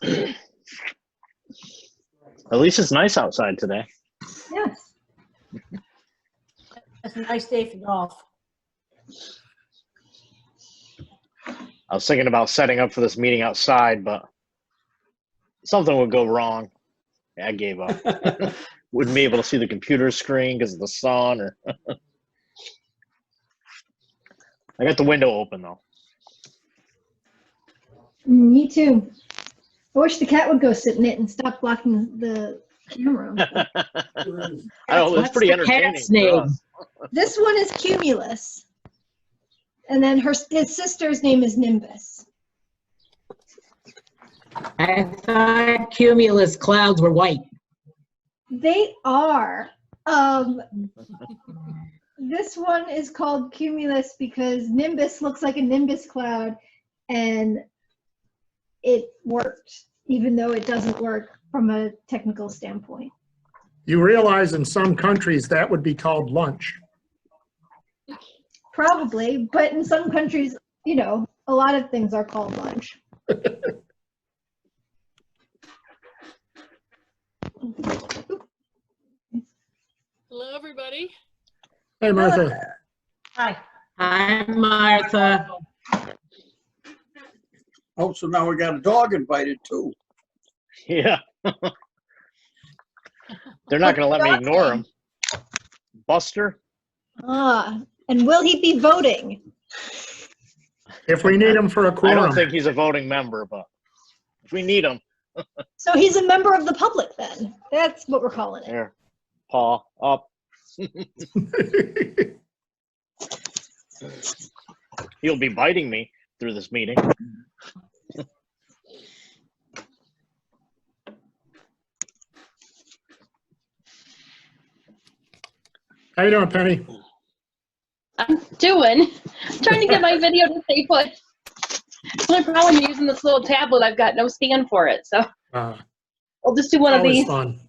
At least it's nice outside today. Yes. It's a nice day for golf. I was thinking about setting up for this meeting outside, but something would go wrong. Yeah, I gave up. Wouldn't be able to see the computer screen because of the sun. Or I got the window open though. Me too. I wish the cat would go sit in it and stop blocking the camera. I know, it's pretty What's the entertaining. cat's for name? us. This one is Cumulus. And then his sister's name is Nimbus. I thought cumulus clouds were white. They are. This one is called Cumulus because Nimbus looks like a nimbus cloud, and it worked, even though it doesn't work from a technical standpoint. You realize in some countries that would be called lunch. Probably, but in some countries, you know, a lot of things are called lunch. Hello, everybody. Hey, Martha. Hi. Hi, Martha. Oh, so now we got a dog invited too. Yeah. They're not going to let me ignore him. Buster? And will he be voting? If we need him for a I quorum. don't think he's a voting member, but if we need him, So he's a member of the public then. That's what we're calling it. here, paw up. He'll be biting me through this meeting. How you doing, Penny? I'm trying to get my video to stay put. The only problem using this little tablet, I've got no stand for it, so I'll just do one of Always these. fun.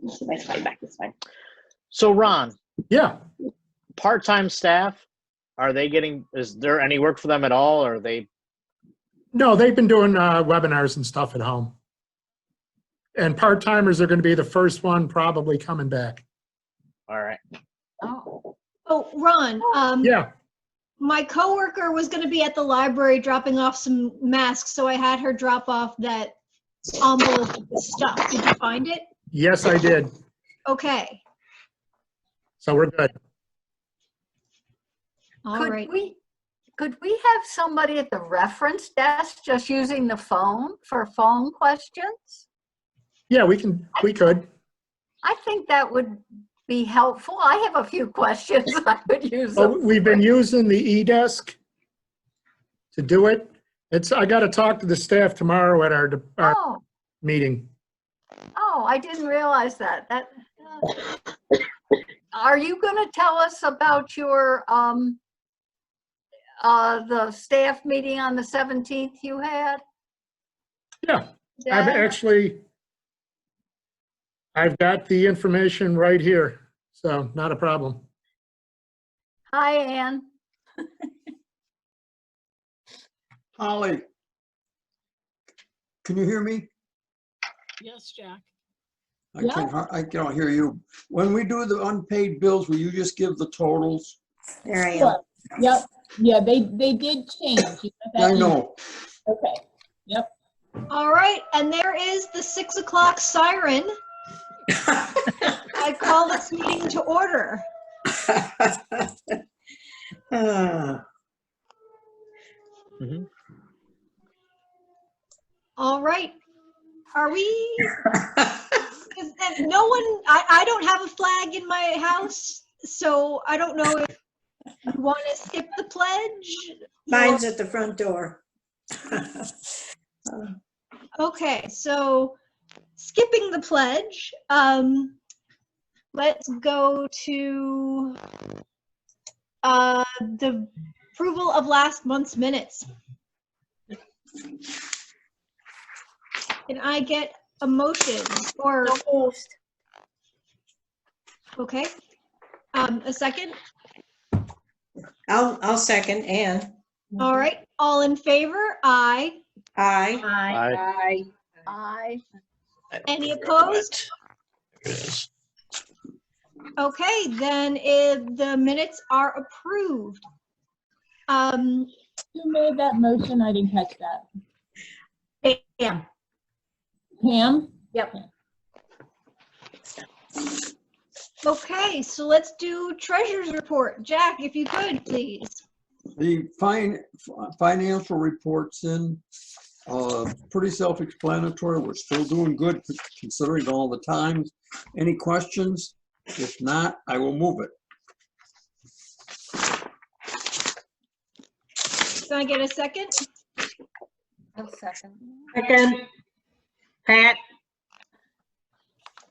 Let's see if I slide back this way. So, Ron, Yeah. part-time staff, is there any work for them at all? Or are they? No, they've been doing webinars and stuff at home. And part-timers are going to be the first one probably coming back. All right. Oh. Oh, Ron, Yeah. my coworker was going to be at the library dropping off some masks, so I had her drop off that envelope with stuff. Did you find it? Yes, I did. Okay. So we're good. All right. Could we have somebody at the reference desk just using the phone for phone questions? Yeah, we could. I think that would be helpful. I have a few questions I could use. Oh, them we've been for. using the e-desk to do it. I got to talk to the staff tomorrow at our Oh, meeting. I didn't realize that. Are you going to tell us about your the staff meeting on the 17th you had? Yeah, Dad? I've got the information right here, so not a problem. Hi, Ann. Holly, can you hear me? Yes, Jack. I can't hear you. When we do the unpaid bills, will you just give the totals? There I am. Sure. Yep. Yeah, they did change. You got that I know. Okay. Yep. All right. And there is the 6 o'clock siren. I call this meeting to order. Mhm. All right. Are we? No one, I don't have a flag in my house, so I don't know if you want to skip the pledge. Mine's at the front door. Okay, so skipping the pledge, let's go to the approval of last month's minutes. Can I get a motion or Okay. A second? I'll second Ann. All right. All in favor? Aye. Aye. Aye. Aye. Any opposed? Okay, then if the minutes are approved. Who made that motion? I didn't catch that. Pam. Pam? Yep. Okay, so let's do treasurer's report. Jack, if you could, please. The financial reports in, pretty self-explanatory. We're still doing good considering all the times. Any questions? If not, I will move it. Can I get a second? I'll second. Second. Pat.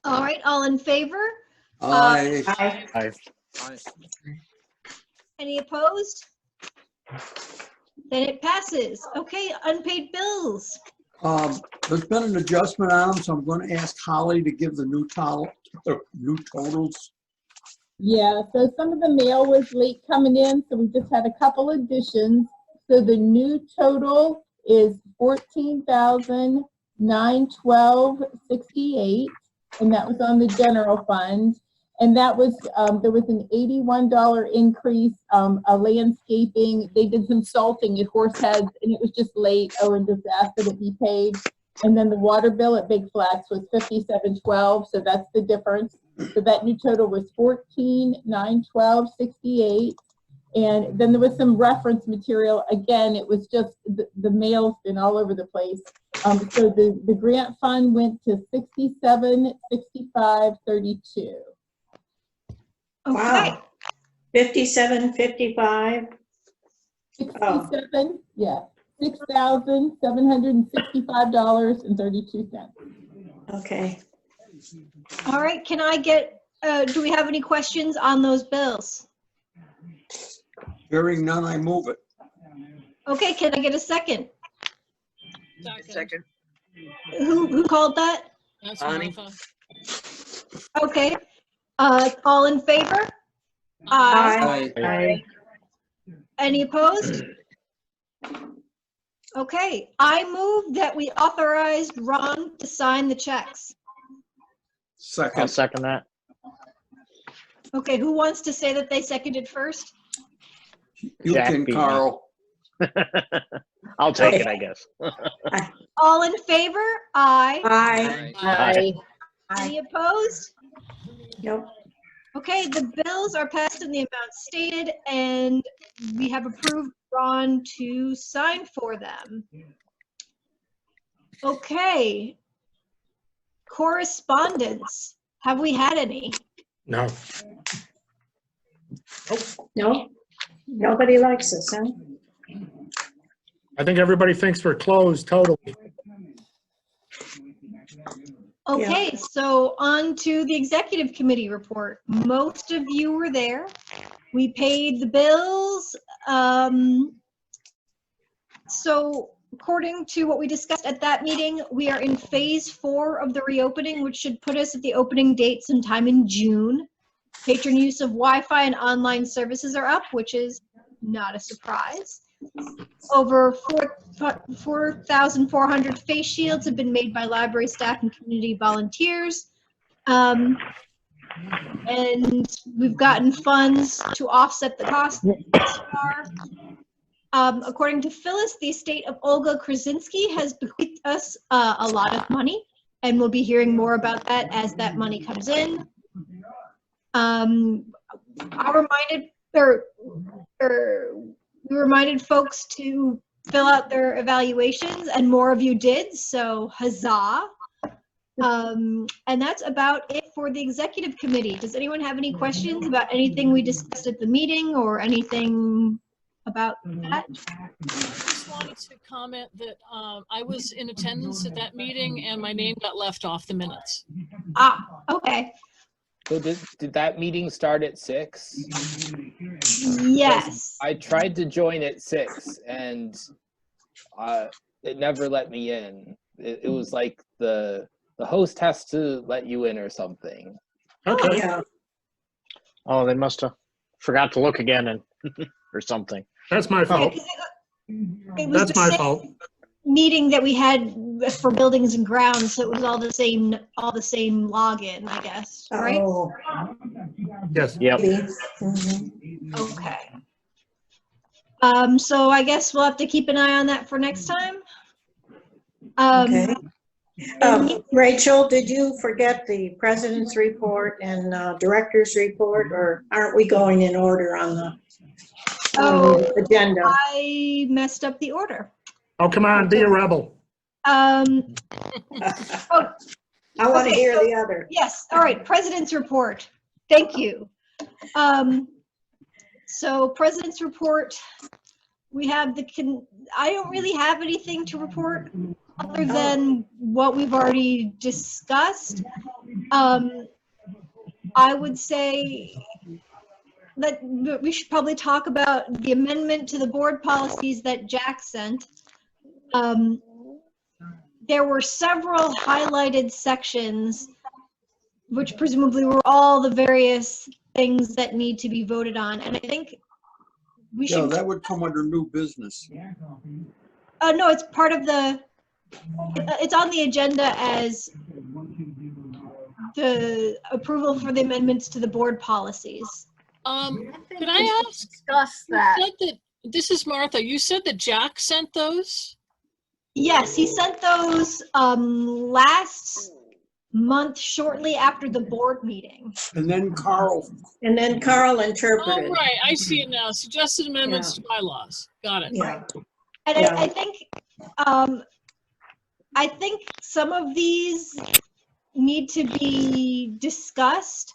All right, all in favor? Aye. Aye. Aye. Any opposed? Then it passes. Okay, unpaid bills. There's been an adjustment on them, so I'm going to ask Holly to give the new totals. Yeah, so some of the mail was late coming in, so we just had a couple additions. So the new total is $14,912.68, and that was on the general fund. And that was, there was an $81 increase, a landscaping, they did some salting at Horseheads, and it was just late. Owen just asked that it be paid. And then the water bill at Big Flats was $57.12, so that's the difference. So that new total was $14,912.68. And then there was some reference material. Again, it was just, the mail's been all over the place. So the grant fund went to $67.65.32. Okay. Wow. 57, 55. 67, yeah, $6,765.32. Okay. All right, can I get, do we have any questions on those bills? Hearing none, I move it. Okay, can I get a second? Second. Who called that? That's Bonnie. Martha. Okay. All in favor? Aye. Aye. Any opposed? Okay, I move that we authorized Ron to sign the checks. I'll Second. second that. Okay, who wants to say that they seconded first? You Jack can, beat me. Carl. I'll take it, I guess. All in favor? Aye. Aye. Aye. Any opposed? Nope. Okay, the bills are passed in the amount stated, and we have approved Ron to sign for them. Okay. Correspondence. Have we had any? No. No. Nobody likes us, huh? I think everybody thinks we're closed totally. Okay, so on to the executive committee report. Most of you were there. We paid the bills. So according to what we discussed at that meeting, we are in phase 4 of the reopening, which should put us at the opening date sometime in June. Patron use of Wi-Fi and online services are up, which is not a surprise. Over 4,400 face shields have been made by library staff and community volunteers. And we've gotten funds to offset the cost thus far. According to Phyllis, the estate of Olga Krasinski has bequeathed us a lot of money, and we'll be hearing more about that as that money comes in. We reminded folks to fill out their evaluations, and more of you did, so huzzah. And that's about it for the executive committee. Does anyone have any questions about anything we discussed at the meeting or anything about that? I just wanted to comment that I was in attendance at that meeting and my name got left off the minutes. Ah, okay. So did that meeting start at 6? Yes. I tried to join at 6 and it never let me in. It was like the host has to let you in or something. Okay. Yeah. Oh, they must have forgot to look again and or something. That's my fault. It was That's the my same fault. meeting that we had for buildings and grounds, so it was all the same login, I guess, right? Oh, Yes. Yep. mhm. Okay. So I guess we'll have to keep an eye on that for next time. Okay. Rachel, did you forget the president's report and director's report, or aren't we going in order on the agenda? I messed up the order. Oh, come on, be a rebel. Oh, I want to okay, hear so- the other. yes, all right, president's report. Thank you. So president's report, we have I don't really have anything to report other than what we've already discussed. I would say that we should probably talk about the amendment to the board policies that Jack sent. There were several highlighted sections, which presumably were all the various things that need to be voted on. And I think we Yeah, should, that would come under new business. no, it's part of it's on the agenda as the approval for the amendments to the board policies. Could I ask? Discuss You that. said that, this is Martha. You said that Jack sent those? Yes, he sent those last month, shortly after the board meeting. And then Carl, Oh, interpreted. right, I see it now. Suggested amendments to bylaws. Got it. Yeah. And Yeah. I think some of these need to be discussed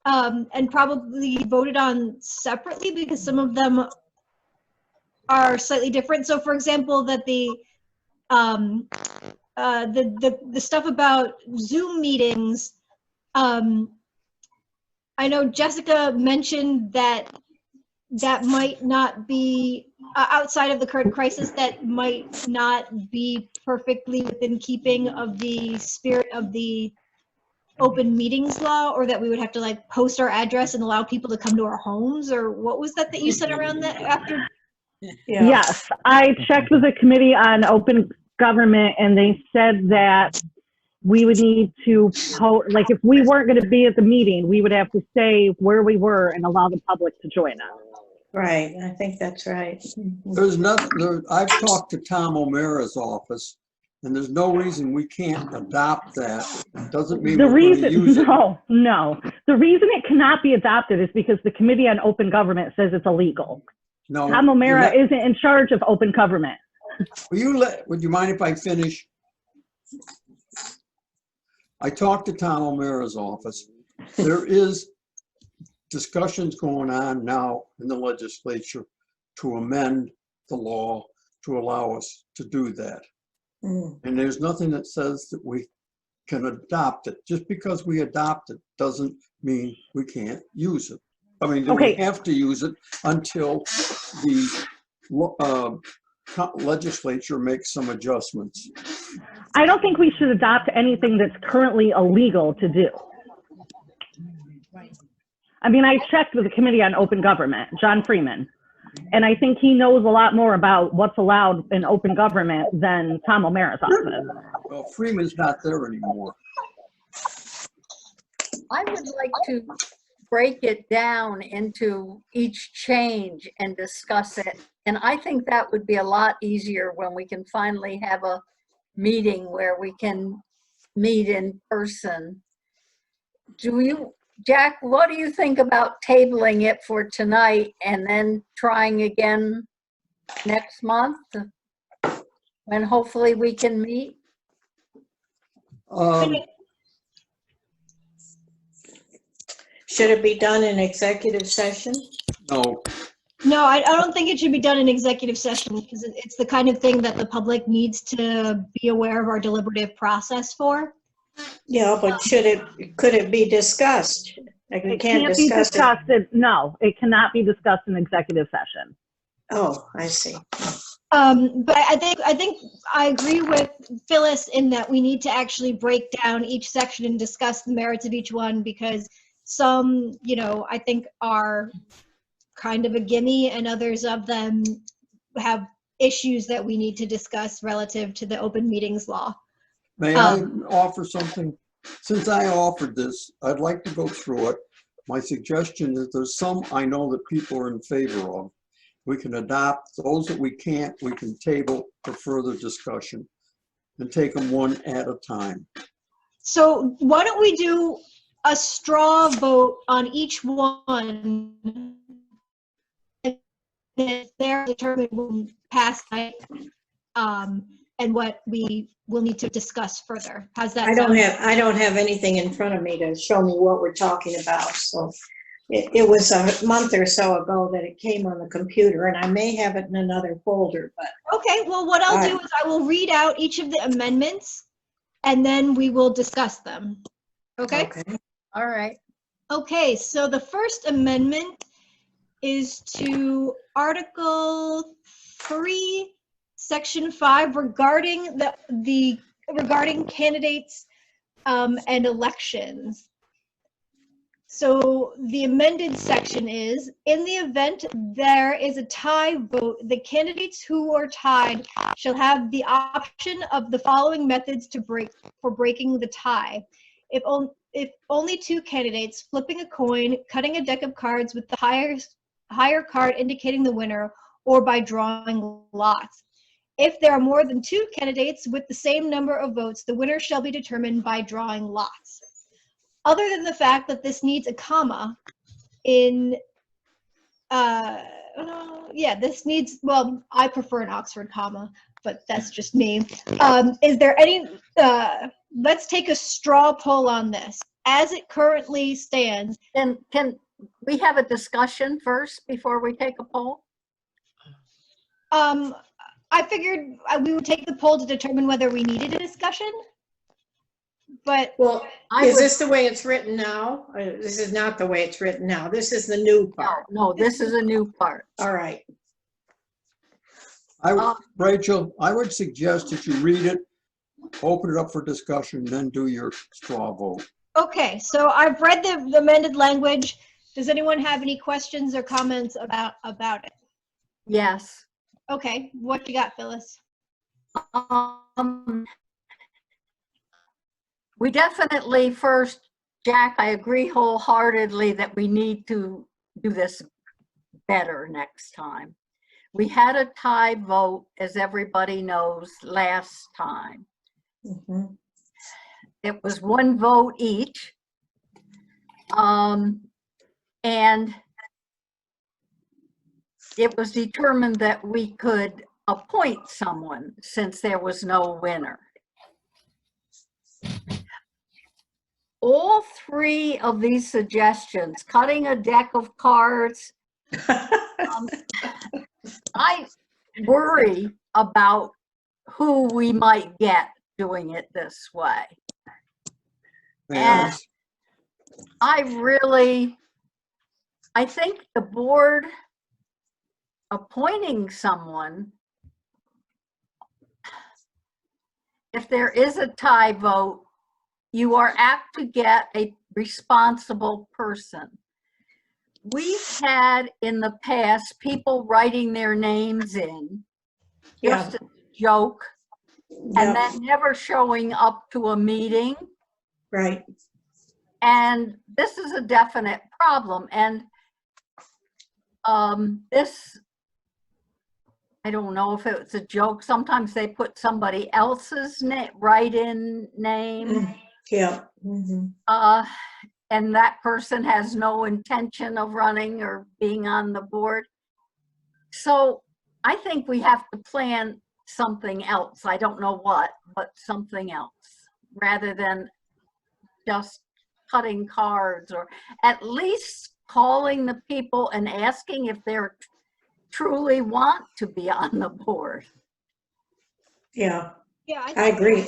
and probably voted on separately because some of them are slightly different. So, for example, that the stuff about Zoom meetings, I know Jessica mentioned that might not be outside of the current crisis, that might not be perfectly within keeping of the spirit of the open meetings law, or that we would have to like post our address and allow people to come to our homes, or what was that you said around that after? Yeah. Yes, I checked with the Committee on Open Government, and they said that we would need to like if we weren't going to be at the meeting, we would have to say where we were and allow the public to join us. Right, I think that's right. there's nothing, I've talked to Tom O'Mara's office, and there's no reason we can't adopt that. Doesn't mean The we're going to reason, use it. no. The reason it cannot be adopted is because the Committee on Open Government says it's illegal. No. Tom O'Mara isn't in charge of open government. Would you mind if I finish? I talked to Tom O'Mara's office. There is discussions going on now in the legislature to amend the law to allow us to do that. And there's nothing that says that we can adopt it. Just because we adopt it doesn't mean we can't use it. I mean, we have to use it until the legislature makes some adjustments. I don't think we should adopt anything that's currently illegal to do. I mean, I checked with the Committee on Open Government, John Freeman, and I think he knows a lot more about what's allowed in open government than Tom O'Mara's office. Well, Freeman's not there anymore. I would like to break it down into each change and discuss it. And I think that would be a lot easier when we can finally have a meeting where we can meet in person. Jack, what do you think about tabling it for tonight and then trying again next month when hopefully we can meet? Should it be done in executive session? No. No, I don't think it should be done in executive session because it's the kind of thing that the public needs to be aware of our deliberative process for. Yeah, but could it be discussed? Like we It can't can't be discuss it. No, it cannot be discussed in executive session. Oh, I see. But I think I agree with Phyllis in that we need to actually break down each section and discuss the merits of each one, because Some, you know, I think are kind of a gimme, and others of them have issues that we need to discuss relative to the open meetings law. May I offer something? Since I offered this, I'd like to go through it. My suggestion is there's some I know that people are in favor of. We can adopt. Those that we can't, we can table for further discussion and take them one at a time. So why don't we do a straw vote on each one? And then they're determined when past night, and what we will need to discuss further. How's that I sound? don't have anything in front of me to show me what we're talking about, so it was a month or so ago that it came on the computer, and I may have it in another folder, but. Okay, well, what I'll do is I will read out each of the amendments, and then we will discuss them. Okay? Okay. All right. Okay, so the first amendment is to Article 3, Section 5, regarding regarding candidates and elections. So the amended section is, in the event there is a tie vote, the candidates who are tied shall have the option of the following methods for breaking the tie. If only two candidates, flipping a coin, cutting a deck of cards with the higher card indicating the winner, or by drawing lots. If there are more than two candidates with the same number of votes, the winner shall be determined by drawing lots. Other than the fact that this needs a comma in, this needs, well, I prefer an Oxford comma, but that's just me. Is there any, let's take a straw poll on this. As it currently stands. Can we have a discussion first before we take a poll? I figured we would take the poll to determine whether we needed a discussion. But well, is this the way it's written now? This is not the way it's written now. This is the new part. No, this is a new part. All right. Rachel, I would suggest that you read it, open it up for discussion, then do your straw vote. Okay, so I've read the amended language. Does anyone have any questions or comments about it? Yes. Okay, what you got, Phyllis? We definitely first, Jack, I agree wholeheartedly that we need to do this better next time. We had a tie vote, as everybody knows, last time. Mm-hmm. It was one vote each. And it was determined that we could appoint someone since there was no winner. All three of these suggestions, cutting a deck of cards, I worry about who we might get doing it this way. Yes. And I think the board appointing someone, if there is a tie vote, you are apt to get a responsible person. We've had in the past people writing their names in just a joke and then never showing up to a meeting. Right. And this is a definite problem. And this, I don't know if it's a joke. Sometimes they put somebody else's write-in name. Yeah. Mm-hmm. And that person has no intention of running or being on the board. So I think we have to plan something else. I don't know what, but something else, rather than just cutting cards, or at least calling the people and asking if they truly want to be on the board. Yeah. Yeah, I agree.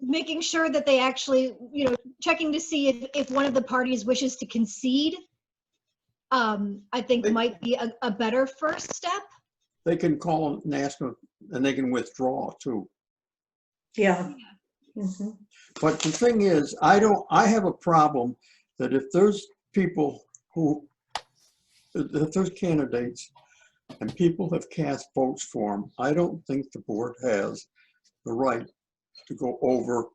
Making sure that they actually, checking to see if one of the parties wishes to concede, I think might be a better first step. They can call and ask them, and they can withdraw too. Yeah. Mm-hmm. But the thing is, I have a problem that if there's people who, if there's candidates and people have cast votes for them, I don't think the board has the right to go over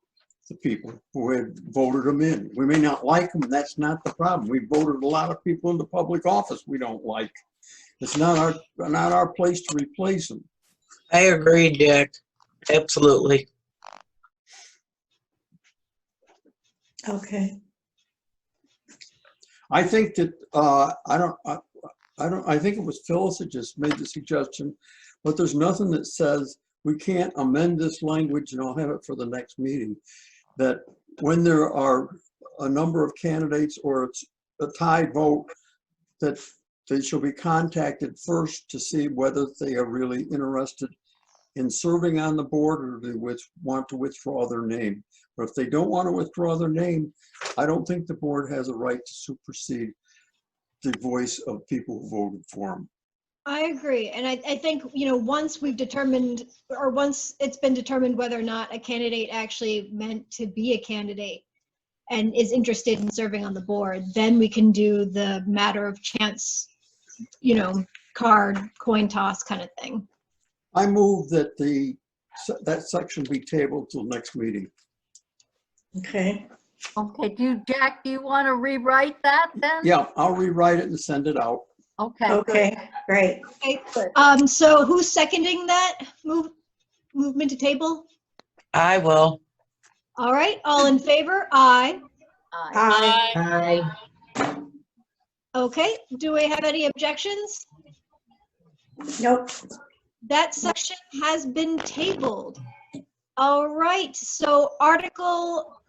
the people who had voted them in. We may not like them, that's not the problem. We voted a lot of people into public office we don't like. It's not our place to replace them. I agree, Jack. Absolutely. Okay. I think that, I think it was Phyllis that just made the suggestion, but there's nothing that says we can't amend this language, and I'll have it for the next meeting, that when there are a number of candidates or it's a tied vote, that they shall be contacted first to see whether they are really interested in serving on the board or they want to withdraw their name. But if they don't want to withdraw their name, I don't think the board has a right to supersede the voice of people who voted for them. I agree. And I think, once we've determined, or once it's been determined whether or not a candidate actually meant to be a candidate and is interested in serving on the board, then we can do the matter of chance, card, coin toss kind of thing. I move that that section be tabled till next meeting. Okay. Okay, Jack, do you want to rewrite that then? Yeah, I'll rewrite it and send it out. Okay. Okay, great. Okay. So who's seconding that movement to table? I will. All right, all in favor? Aye. Aye. Aye. Okay, do we have any objections? Nope. That section has been tabled. All right, so Article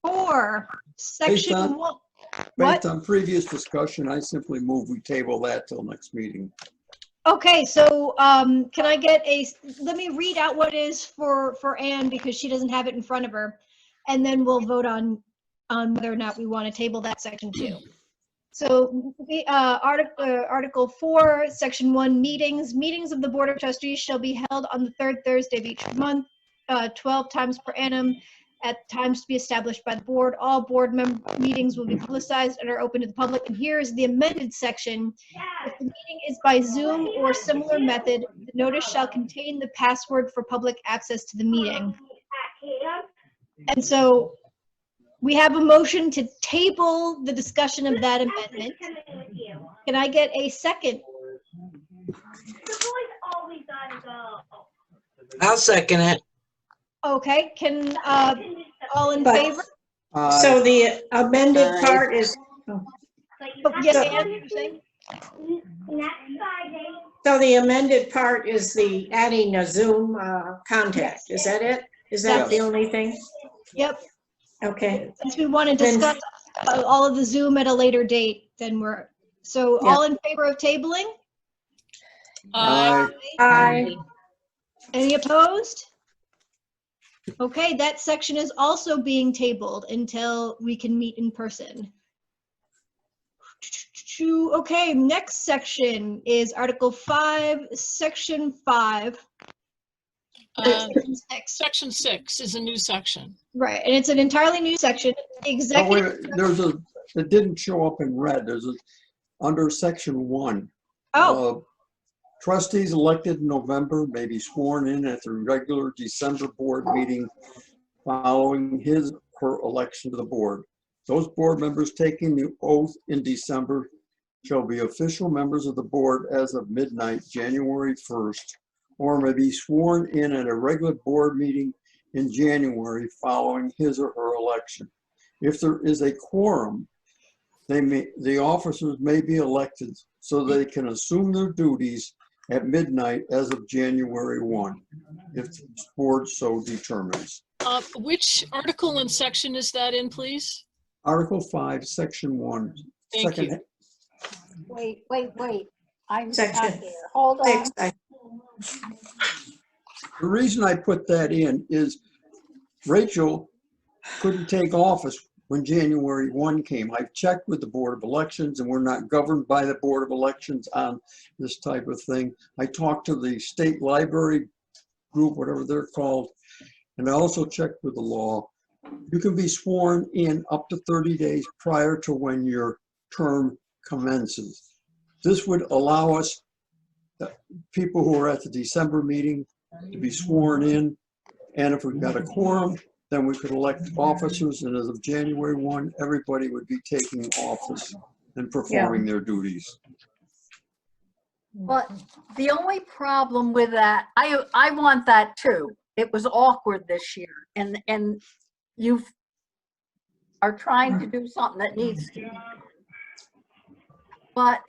4, Section 1. Based on previous discussion, I simply move we table that till next meeting. Okay, so can I get let me read out what it is for Anne, because she doesn't have it in front of her, and then we'll vote on whether or not we want to table that section too. So Article 4, Section 1, meetings of the Board of Trustees shall be held on the third Thursday of each month, 12 times per annum, at times to be established by the board. All board meetings will be publicized and are open to the public. And here is the amended section. If the meeting is by Zoom or similar method, the notice shall contain the password for public access to the meeting. And so we have a motion to table the discussion of that amendment. Can I get a second? I'll second it. Okay, can all in But- favor? So the amended part is, Oh, yes, Anne, you're saying? so the amended part is the adding a Zoom contact. Is that it? Is that the only thing? Yep. Okay. Since we want to Then- discuss all of the Zoom at a later date, then so Yeah. all in favor of tabling? Aye. Aye. Any opposed? Okay, that section is also being tabled until we can meet in person. Okay, next section is Article 5, Section 5. Section 6. Section 6 is a new section. Right, and it's an entirely new section. The Oh, wait, executive. it didn't show up in red. Under Section 1. Oh, Trustees elected in November may be sworn in at the regular December board meeting following his or her election to the board. Those board members taking the oath in December shall be official members of the board as of midnight, January 1st, or may be sworn in at a regular board meeting in January following his or her election. If there is a quorum, the officers may be elected so they can assume their duties at midnight as of January 1, if the board so determines. Which article and section is that in, please? Article 5, Section 1. Thank you. Wait. I'm not Section there. Hold on. 6. The reason I put that in is Rachel couldn't take office when January 1 came. I've checked with the Board of Elections, and we're not governed by the Board of Elections on this type of thing. I talked to the state library group, whatever they're called, and I also checked with the law. You can be sworn in up to 30 days prior to when your term commences. This would allow us, people who are at the December meeting, to be sworn in. And if we've got a quorum, then we could elect officers, and as of January 1, everybody would be taking office and performing their duties. But the only problem with that, I want that too. It was awkward this year, and you are trying to do something that needs to be. But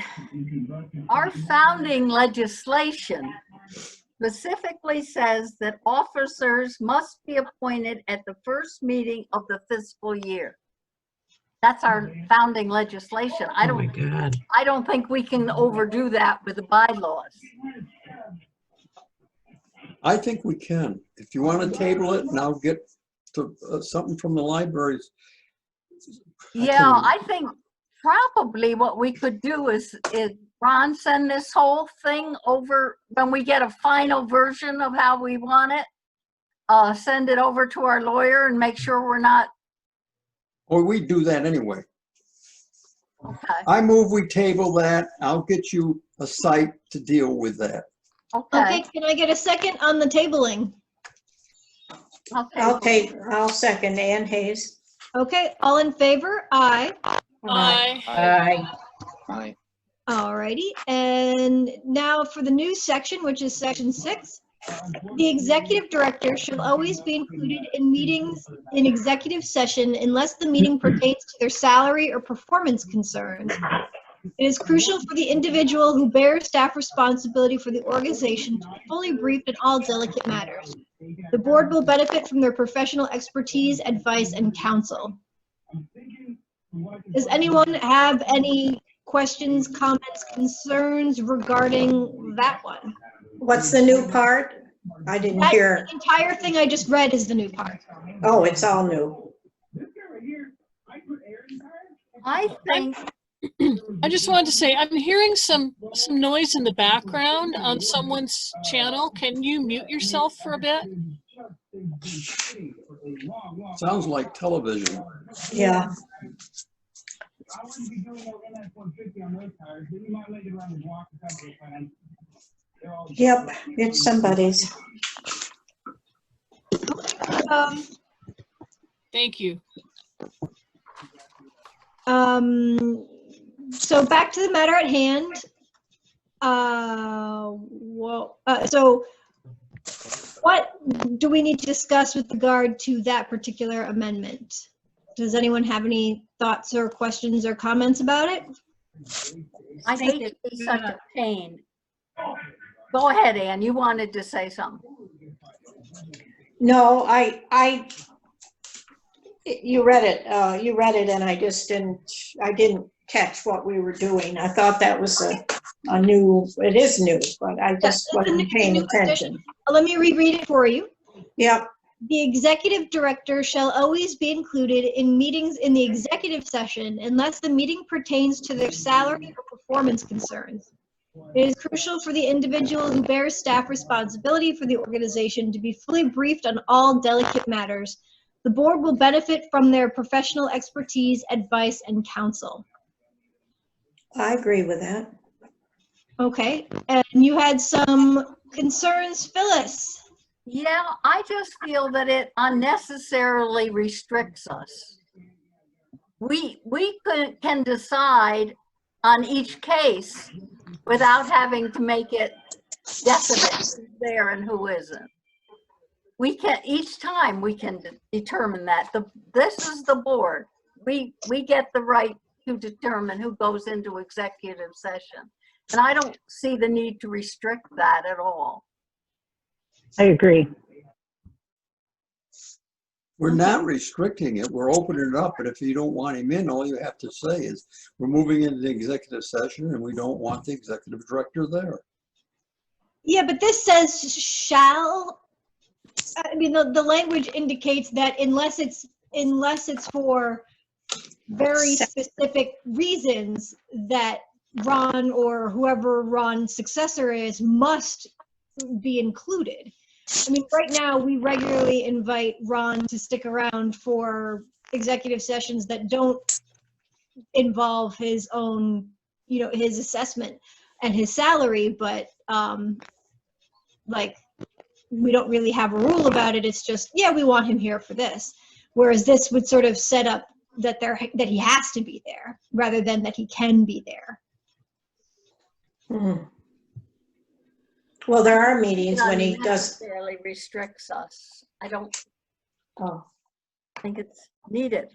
our founding legislation specifically says that officers must be appointed at the first meeting of the fiscal year. That's our founding legislation. I don't think we can overdo that with the bylaws. I think we can. If you want to table it, and I'll get to, something from the libraries. Yeah, I think probably what we could do is Ron, send this whole thing over when we get a final version of how we want it. Send it over to our lawyer and make sure we're not. Or we do that anyway. Okay. I move we table that. I'll get you a site to deal with that. Okay, can I get a second on the tabling? I'll second Ann Hayes. Okay, all in favor? Aye. Aye. Aye. Aye. Alrighty, and now for the new section, which is section 6. The executive director shall always be included in meetings in executive session unless the meeting pertains to their salary or performance concerns. It is crucial for the individual who bears staff responsibility for the organization to be fully briefed on all delicate matters. The board will benefit from their professional expertise, advice, and counsel. Does anyone have any questions, comments, concerns regarding that one? What's the new part? I didn't hear. The entire thing I just read is the new part. Oh, it's all new. I think. I just wanted to say, I'm hearing some noise in the background on someone's channel. Can you mute yourself for a bit? Sounds like television. Yeah. Yep, it's somebody's. Thank you. So back to the matter at hand. So what do we need to discuss with regard to that particular amendment? Does anyone have any thoughts or questions or comments about it? I think it's such a pain. Go ahead, Ann. You wanted to say something. No, you read it, and I just didn't catch what we were doing. I thought that was a new, it is new, but I just wasn't paying attention. Let me reread it for you. Yep. The executive director shall always be included in meetings in the executive session unless the meeting pertains to their salary or performance concerns. It is crucial for the individual who bears staff responsibility for the organization to be fully briefed on all delicate matters. The board will benefit from their professional expertise, advice, and counsel. I agree with that. Okay, and you had some concerns, Phyllis. Yeah, I just feel that it unnecessarily restricts us. We can decide on each case without having to make it definite who's there and who isn't. We can, each time we can determine that. This is the board. We get the right to determine who goes into executive session. And I don't see the need to restrict that at all. I agree. We're not restricting it. We're opening it up. But if you don't want him in, all you have to say is we're moving into the executive session and we don't want the executive director there. Yeah, but this says shall. I mean, the language indicates that unless it's for very specific reasons that Ron or whoever Ron's successor is must be included. I mean, right now we regularly invite Ron to stick around for executive sessions that don't involve his own, his assessment and his salary, but like, we don't really have a rule about it. It's just, yeah, we want him here for this. Whereas this would sort of set up that he has to be there rather than that he can be there. Well, there are meetings when he does. Necessarily restricts us. I don't think it's needed.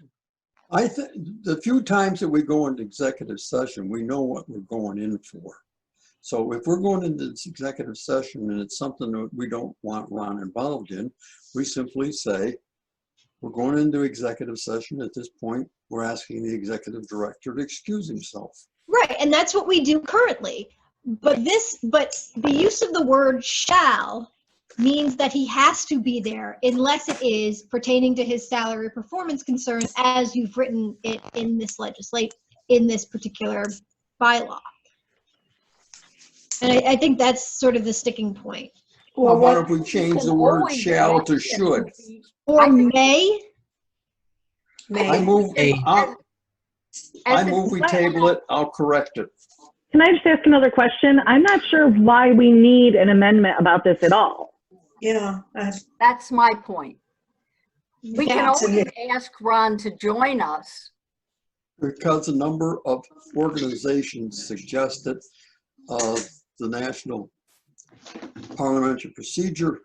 I think the few times that we go into executive session, we know what we're going in for. So if we're going into this executive session and it's something that we don't want Ron involved in, we simply say, we're going into executive session. At this point, we're asking the executive director to excuse himself. Right, and that's what we do currently. But the use of the word shall means that he has to be there unless it is pertaining to his salary or performance concerns as you've written it in this in this particular bylaw. And I think that's sort of the sticking point. Well, what if we change the word shall to should? Or may? I move we table it. I'll correct it. Can I just ask another question? I'm not sure why we need an amendment about this at all. Yeah. That's my point. We can always ask Ron to join us. Because a number of organizations suggested the National Parliamentary Procedure,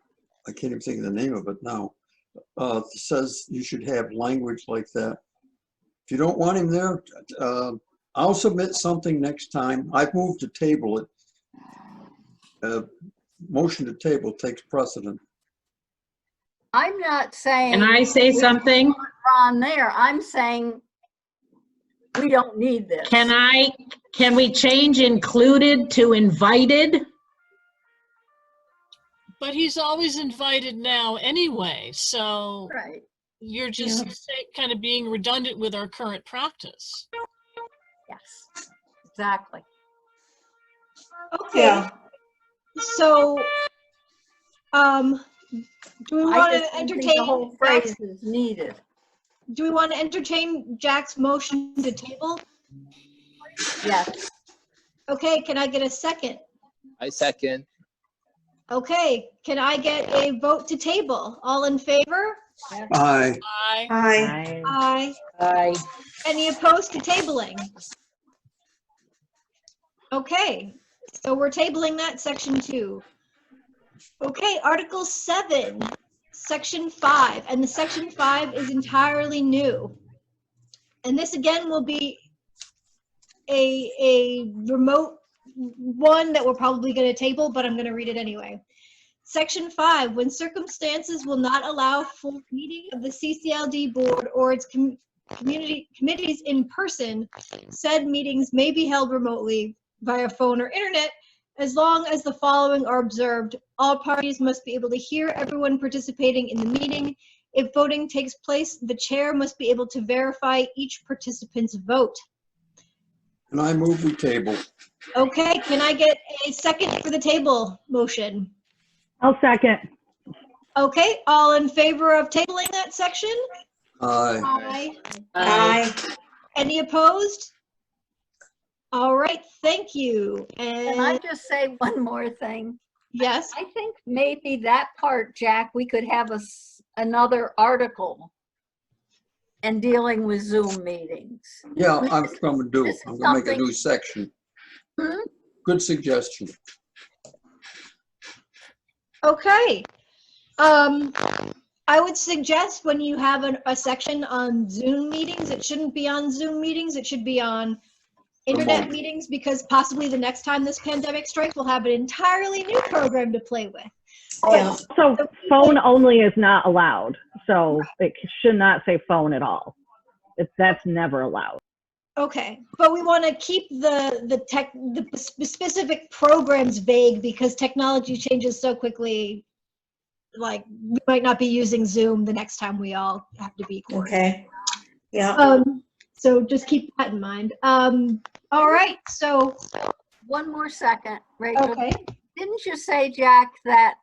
I can't even think of the name of it now, says you should have language like that. If you don't want him there, I'll submit something next time. I've moved to table it. Motion to table takes precedent. I'm not saying. Can I say something? Ron there. I'm saying we don't need this. Can we change included to invited? But he's always invited now anyway, so right. You're just kind of being redundant with our current practice. Yes, exactly. Okay. Yeah. So, do we want to entertain the whole phrase is needed? Do we want to entertain Jack's motion to table? Yes. Okay, can I get a second? I second. Okay, can I get a vote to table? All in favor? Aye. Aye. Aye. Aye. Aye. Any opposed to tabling? Okay, so we're tabling that section 2. Okay, Article 7, Section 5, and the Section 5 is entirely new. And this again will be a remote one that we're probably going to table, but I'm going to read it anyway. Section 5, when circumstances will not allow full meeting of the CCLD board or its committees in person, said meetings may be held remotely via phone or internet as long as the following are observed. All parties must be able to hear everyone participating in the meeting. If voting takes place, the chair must be able to verify each participant's vote. And I move we table. Okay, can I get a second for the table motion? I'll second. Okay, all in favor of tabling that section? Aye. Aye. Aye. Any opposed? All right, thank you. Can I just say one more thing? Yes. I think maybe that part, Jack, we could have another article and dealing with Zoom meetings. Yeah, I'm going to do. I'm going to make a new section. Good suggestion. Okay. I would suggest when you have a section on Zoom meetings, it shouldn't be on Zoom meetings. It should be on internet meetings, because possibly the next time this pandemic strikes, we'll have an entirely new program to play with. Yeah. So phone only is not allowed. So it should not say phone at all. That's never allowed. Okay, but we want to keep the specific programs vague because technology changes so quickly. Like, we might not be using Zoom the next time we all have to be quarantined. Okay. Yeah. So just keep that in mind. All right, so. One more second, Rachel. Okay. Didn't you say, Jack, that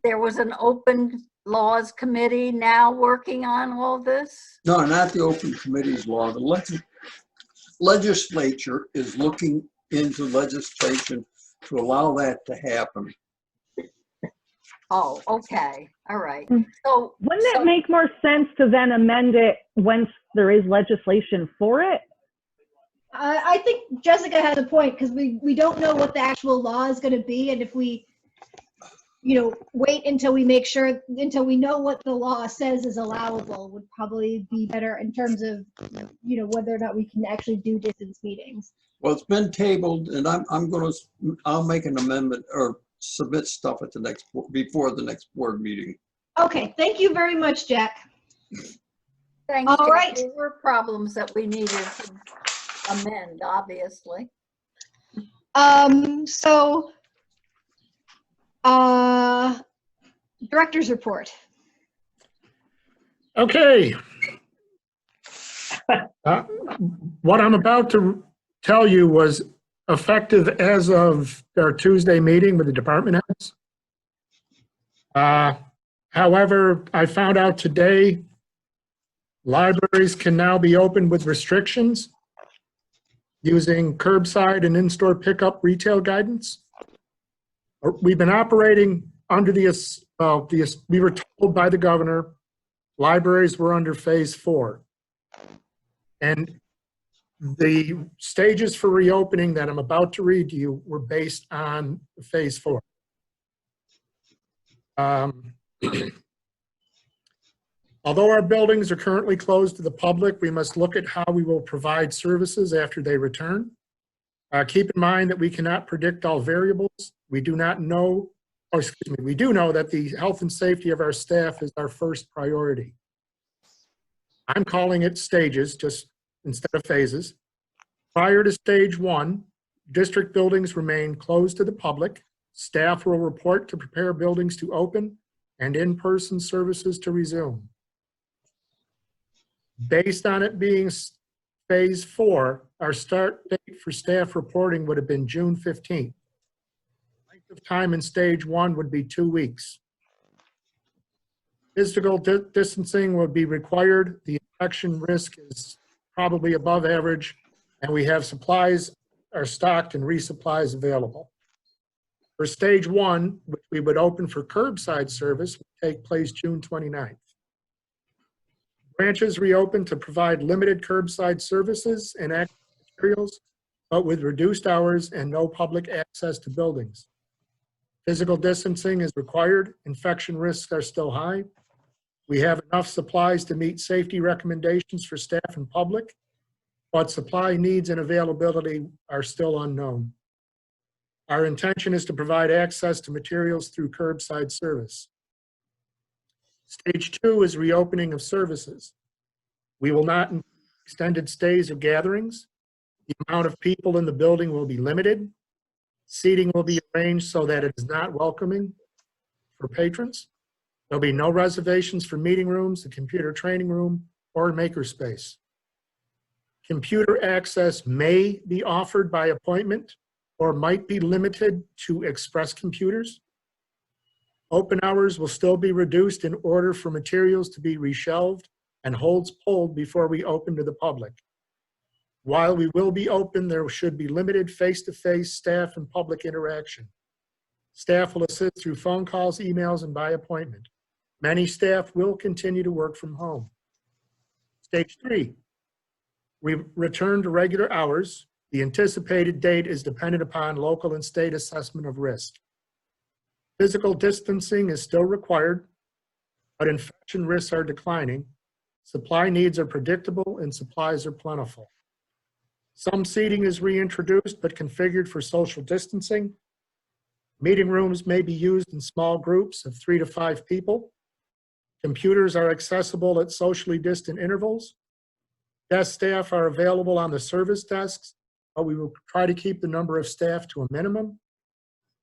there was an open laws committee now working on all this? No, not the open committees law. The legislature is looking into legislation to allow that to happen. Oh, okay, all right. So Wouldn't it make more sense to then amend it once there is legislation for it? I think Jessica has a point, because we don't know what the actual law is going to be, and if we, wait until we know what the law says is allowable would probably be better in terms of, whether or not we can actually do distance meetings. Well, it's been tabled, and I'll make an amendment or submit stuff at before the next board meeting. Okay, thank you very much, Jack. thanks, All Jack. right. There were problems that we needed to amend, obviously. Director's report. Okay. What I'm about to tell you was effective as of our Tuesday meeting with the department heads. However, I found out today libraries can now be opened with restrictions using curbside and in-store pickup retail guidance. We've been operating under we were told by the governor, libraries were under phase 4. And the stages for reopening that I'm about to read to you were based on phase 4. Although our buildings are currently closed to the public, we must look at how we will provide services after they return. Keep in mind that we cannot predict all variables. We do know that the health and safety of our staff is our first priority. I'm calling it stages, just instead of phases. Prior to stage 1, district buildings remain closed to the public. Staff will report to prepare buildings to open and in-person services to resume. Based on it being phase 4, our start date for staff reporting would have been June 15th. Length of time in stage 1 would be 2 weeks. Physical distancing would be required. The infection risk is probably above average, and we have supplies are stocked and resupplies available. For stage 1, which we would open for curbside service, would take place June 29th. Branches reopened to provide limited curbside services and access to materials, but with reduced hours and no public access to buildings. Physical distancing is required. Infection risks are still high. We have enough supplies to meet safety recommendations for staff and public, but supply needs and availability are still unknown. Our intention is to provide access to materials through curbside service. Stage 2 is reopening of services. We will not include extended stays or gatherings. The amount of people in the building will be limited. Seating will be arranged so that it is not welcoming for patrons. There'll be no reservations for meeting rooms, the computer training room, or makerspace. Computer access may be offered by appointment or might be limited to express computers. Open hours will still be reduced in order for materials to be reshelved and holds pulled before we open to the public. While we will be open, there should be limited face-to-face staff and public interaction. Staff will assist through phone calls, emails, and by appointment. Many staff will continue to work from home. Stage 3, we return to regular hours. The anticipated date is dependent upon local and state assessment of risk. Physical distancing is still required, but infection risks are declining. Supply needs are predictable and supplies are plentiful. Some seating is reintroduced but configured for social distancing. Meeting rooms may be used in small groups of 3 to 5 people. Computers are accessible at socially distant intervals. Desk staff are available on the service desks, but we will try to keep the number of staff to a minimum.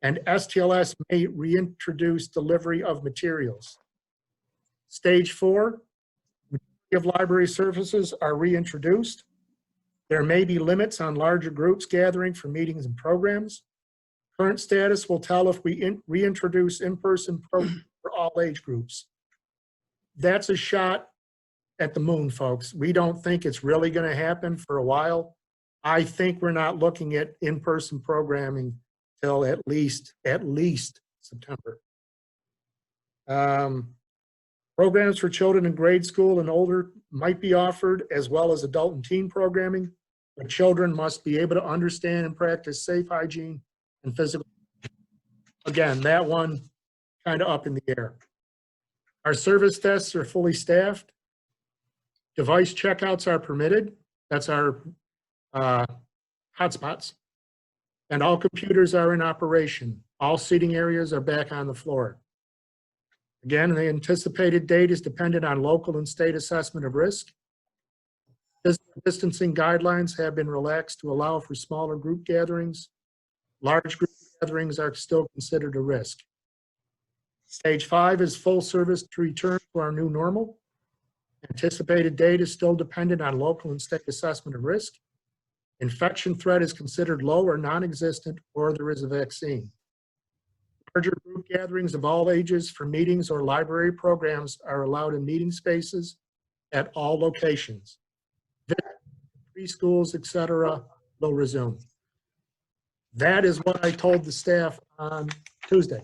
And STLS may reintroduce delivery of materials. Stage 4, majority of library services are reintroduced. There may be limits on larger groups gathering for meetings and programs. Current status will tell if we reintroduce in-person programs for all age groups. that's a shot at the moon, folks. We don't think it's really going to happen for a while. I think we're not looking at in-person programming till at least September. Programs for children in grade school and older might be offered, as well as adult and teen programming, but children must be able to understand and practice safe hygiene and physical. Again, that one kind of up in the air. Our service desks are fully staffed. Device checkouts are permitted. That's our hotspots. And all computers are in operation. All seating areas are back on the floor. Again, the anticipated date is dependent on local and state assessment of risk. Physical distancing guidelines have been relaxed to allow for smaller group gatherings. Large group gatherings are still considered a risk. Stage 5 is full service to return to our new normal. Anticipated date is still dependent on local and state assessment of risk. Infection threat is considered low or non-existent, or there is a vaccine. Larger group gatherings of all ages for meetings or library programs are allowed in meeting spaces at all locations. Preschools, etc., will resume. That is what I told the staff on Tuesday.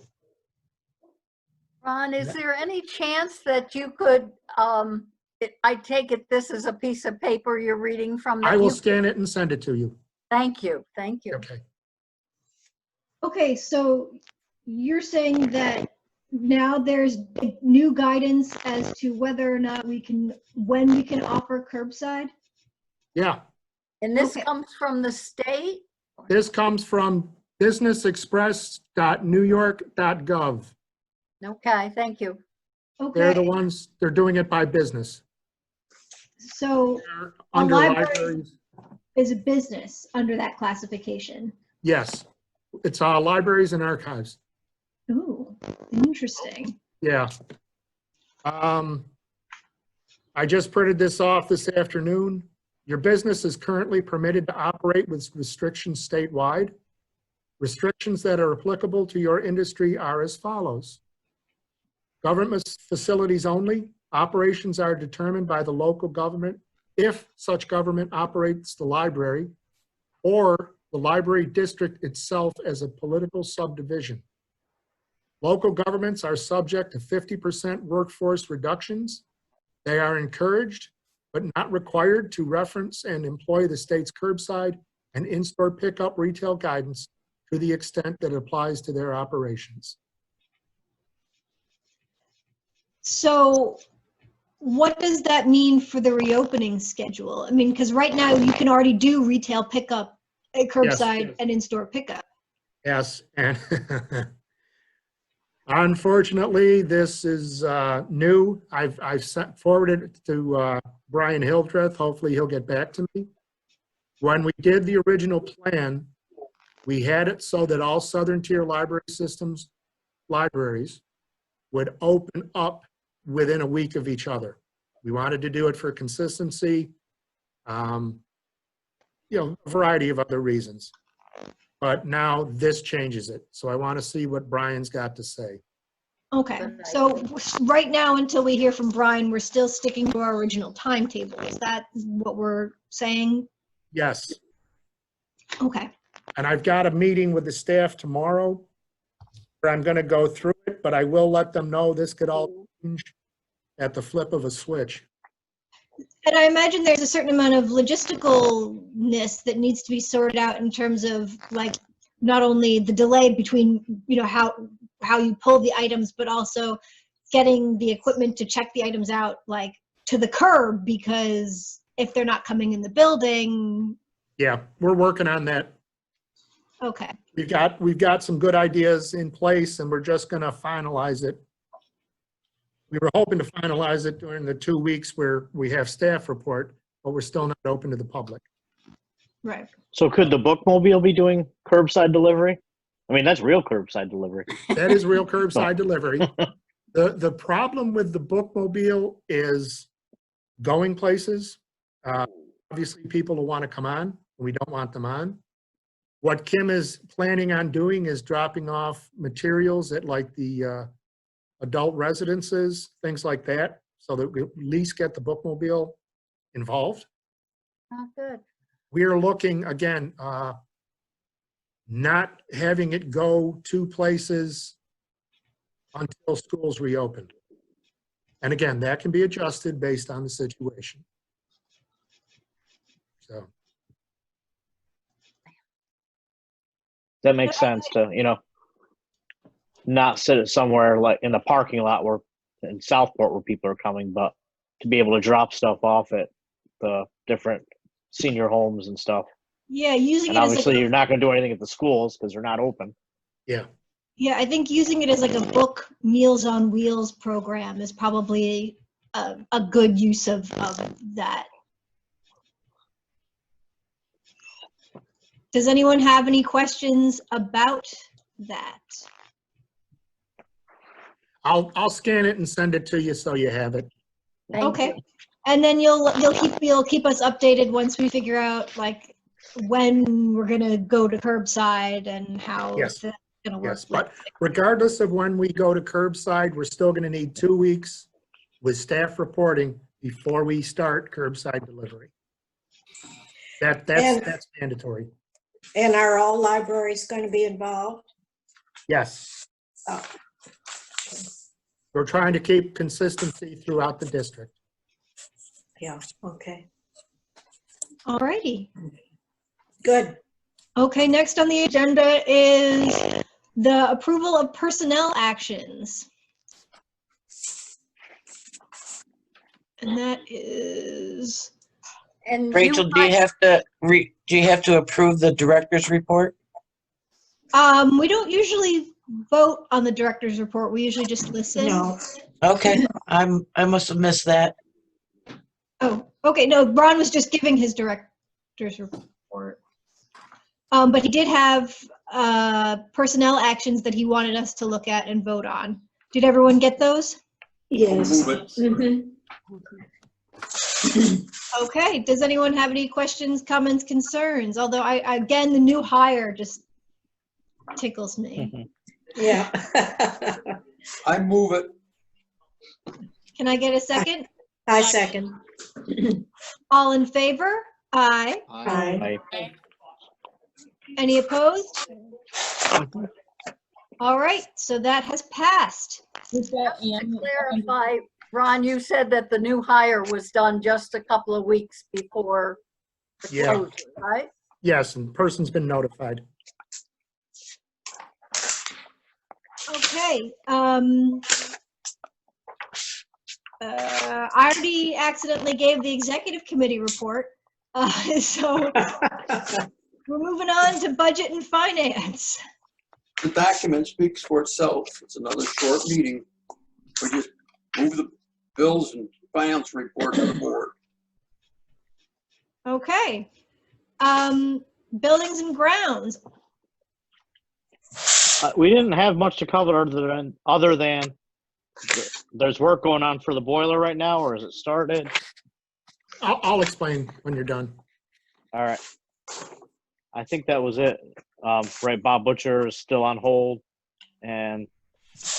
Ron, is there any chance that you could, I take it this is a piece of paper you're reading from? I will scan it and send it to you. Thank you, thank you. Okay. Okay, so you're saying that now there's new guidance as to whether or not when we can offer curbside? Yeah. And this comes from the state? This comes from businessexpress.newyork.gov. Okay, thank you. Okay. They're the ones, they're doing it by business. So a Under library libraries. is a business under that classification. Yes. It's libraries and archives. Ooh, interesting. Yeah. I just printed this off this afternoon. Your business is currently permitted to operate with restrictions statewide. Restrictions that are applicable to your industry are as follows. Government facilities only. Operations are determined by the local government if such government operates the library or the library district itself as a political subdivision. Local governments are subject to 50% workforce reductions. They are encouraged, but not required, to reference and employ the state's curbside and in-store pickup retail guidance to the extent that it applies to their operations. So what does that mean for the reopening schedule? I mean, because right now you can already do retail pickup, curbside, and in-store pickup. Yes, and unfortunately, this is new. I've forwarded it to Brian Hildreth. Hopefully he'll get back to me. When we did the original plan, we had it so that all Southern Tier Library Systems libraries would open up within a week of each other. We wanted to do it for consistency, a variety of other reasons. But now this changes it. So I want to see what Brian's got to say. Okay, so right now, until we hear from Brian, we're still sticking to our original timetable. Is that what we're saying? Yes. Okay. And I've got a meeting with the staff tomorrow where I'm going to go through it, but I will let them know this could all change at the flip of a switch. And I imagine there's a certain amount of logisticalness that needs to be sorted out in terms of, like, not only the delay between, how you pull the items, but also getting the equipment to check the items out, like, to the curb, because if they're not coming in the building. Yeah, we're working on that. Okay. We've got some good ideas in place, and we're just going to finalize it. We were hoping to finalize it during the 2 weeks where we have staff report, but we're still not open to the public. Right. So could the bookmobile be doing curbside delivery? I mean, that's real curbside delivery. That is real curbside delivery. The problem with the bookmobile is going places. Obviously, people will want to come on. We don't want them on. What Kim is planning on doing is dropping off materials at, like, the adult residences, things like that. so that we at least get the bookmobile involved. Oh, good. We are looking, again, not having it go 2 places until schools reopened. And again, that can be adjusted based on the situation. So. That makes sense to, not sit it somewhere like in the parking lot where in Southport where people are coming, but to be able to drop stuff off at the different senior homes and stuff. Yeah, using And it as obviously like you're not going to do anything at the schools because they're not open. Yeah. yeah, I think using it as like a book Meals on Wheels program is probably a good use of that. Does anyone have any questions about that? I'll scan it and send it to you so you have it. Okay. And then you'll keep us updated once we figure out like when we're gonna go to curbside and how Yes. that's gonna work. Yes, but regardless of when we go to curbside, we're still going to need 2 weeks with staff reporting before we start curbside delivery. That's mandatory. And are all libraries going to be involved? Yes. Oh. We're trying to keep consistency throughout the district. Yeah, okay. All righty. Good. Okay, next on the agenda is the approval of personnel actions. And that is, And Rachel, do you have to approve the director's report? we don't usually vote on the director's report. We usually just listen. No. Okay, I must have missed that. Oh, okay. No, Ron was just giving his director's report. But he did have personnel actions that he wanted us to look at and vote on. Did everyone get those? Yes. Move it. Mhm. Okay. Does anyone have any questions, comments, concerns? Although again, the new hire just tickles me. Yeah. I move it. Can I get a second? I second. All in favor? Aye. Aye. Any opposed? All right, so that has passed. With that, To Ann, clarify, Ron, you said that the new hire was done just a couple of weeks before the Yeah. closure, right? Yes, and person's been notified. Okay. I already accidentally gave the executive committee report. So we're moving on to budget and finance. The document speaks for itself. It's another short meeting. We just move the bills and finance report to the board. Okay. Buildings and grounds. We didn't have much to cover other than there's work going on for the boiler right now, or has it started? I'll explain when you're done. All right. I think that was it. Right, Bob Butcher is still on hold, and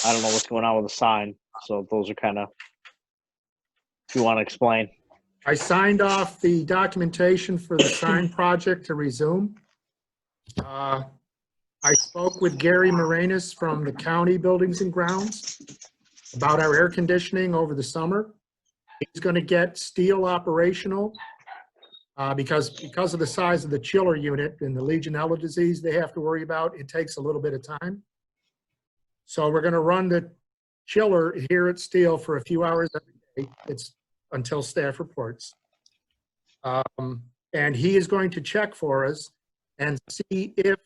I don't know what's going on with the sign. So those are kind of, if you want to explain. I signed off the documentation for the sign project to resume. I spoke with Gary Moranis from the county buildings and grounds about our air conditioning over the summer. He's going to get steel operational because of the size of the chiller unit and the Legionella disease they have to worry about. It takes a little bit of time. So we're going to run the chiller here at Steel for a few hours every day. It's until staff reports. And he is going to check for us and see if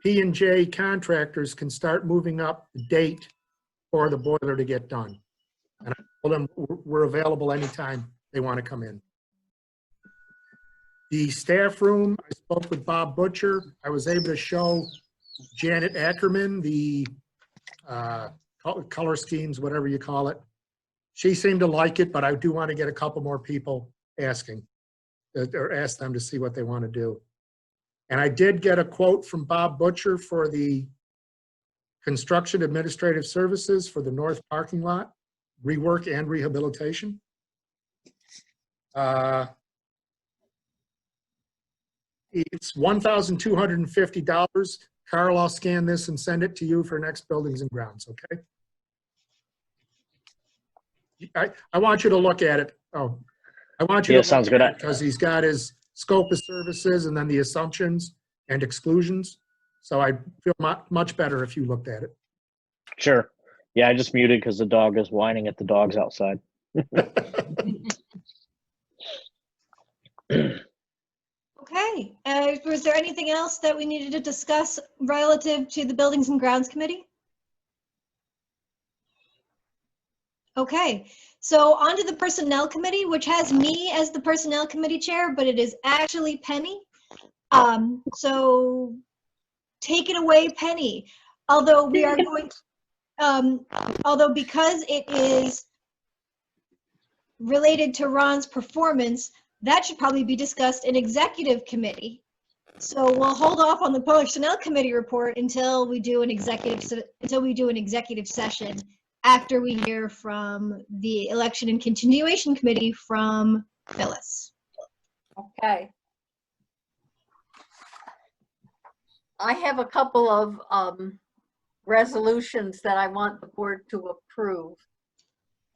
P&J contractors can start moving up the date for the boiler to get done. And I told them we're available anytime they want to come in. The staff room, I spoke with Bob Butcher. I was able to show Janet Ackerman the color schemes, whatever you call it. She seemed to like it, but I do want to get a couple more people asking or ask them to see what they want to do. And I did get a quote from Bob Butcher for the construction administrative services for the north parking lot. rework and rehabilitation. It's $1,250. Carl, I'll scan this and send it to you for next buildings and grounds, okay? I want you to look at it. Oh, I want you Yeah, to sounds look good. at it because he's got his scope of services and then the assumptions and exclusions. So I feel much better if you looked at it. Sure. Yeah, I just muted because the dog is whining at the dogs outside. Okay, was there anything else that we needed to discuss relative to the Buildings and Grounds Committee? Okay, so on to the Personnel Committee, which has me as the Personnel Committee Chair, but it is actually Penny. So take it away, Penny. Although we are going, although because it is related to Ron's performance, that should probably be discussed in Executive Committee. So we'll hold off on the Personnel Committee report until we do an executive session after we hear from the Election and Continuation Committee from Phyllis. Okay. I have a couple of resolutions that I want the board to approve.